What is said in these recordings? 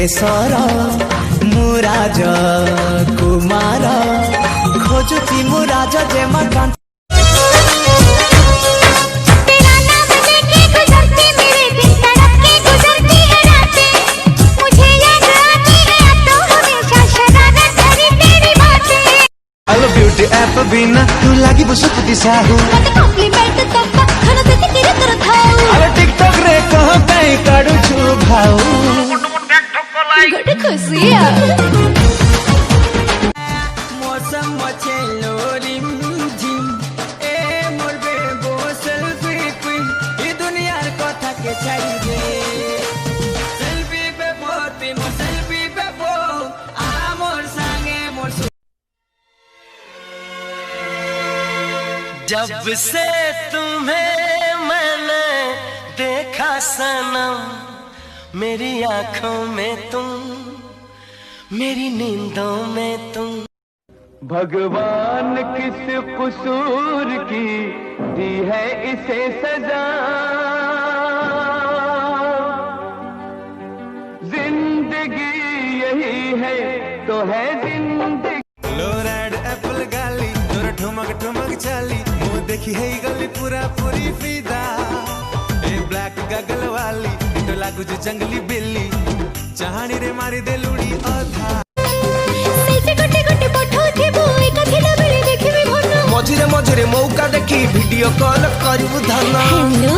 देशर मुराज कुमार खोजुची मुराज जेमा beauty app बिना तू लागी बुसुकुटी साहू कॉम्प्लीमेंट तक खाना देती तेरे तरह थाऊ अरे टिकटॉक रे कह कई काडू छु भाऊ गड खुशिया मौसम मचेलो रिम झिम ए मोर बेबो सेल्फी क्वीन ई दुनियार कथा के चाहिए सेल्फी पे पोती मो सेल्फी पे पो आ मोर संगे मोर जब से तुम्हें मैंने देखा सनम मेरी आंखों में तुम मेरी नींदों में तुम भगवान किस कसूर की दी है इसे सजा जिंदगी यही है तो है जिंदगी लो रेड एप्पल गाली तोर ठुमक ठुमक चाली वो देखी है गली पूरा पूरी फिदा ए ब्लैक गगल वाली तो लागू जो जंगली बिल्ली चाहनी रे मारी दे लुड़ी अधा सेल्फी गोटे गोटे पठो थिबो एक थिला बेले देखिबे भनो मझिरे मझिरे मौका देखी वीडियो कॉल करिबु धन हेलो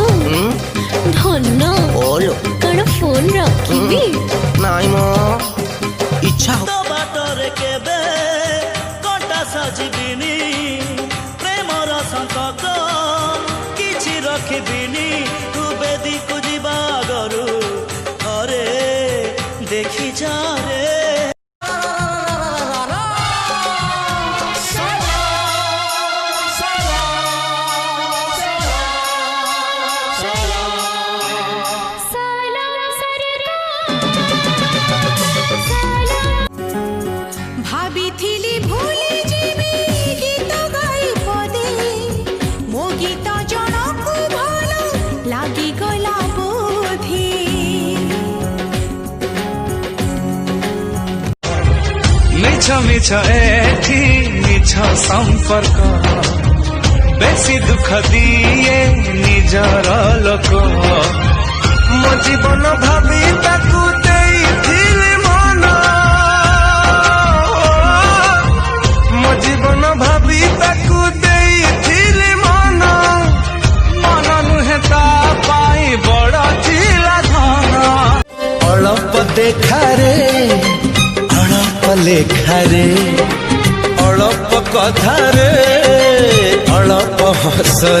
धनो ओलो कण फोन रखिबी नाइ मो इच्छा तो बाटरे केबे कोटा सजिबिनी प्रेमर संकट किछि रखिबिनी तू बेदी को जिबा गरु अरे देखि जा रे भाभी थिली भूली जीवी गीत गाई पदे मो गीत जनकु भलो लागी गला बोधी मिछ मिछ एठी मिछ संपर्क बेसी दुख दिए निजर लोक मो जीवन भाभी ताकू देइथिली मन मो जीवन भाभी ताकू देइथिली मन मन नुहे ता पाई बड़ चिला धन अळप देखा रे अळप लेखा रे अळप कथा रे अळप हस रे।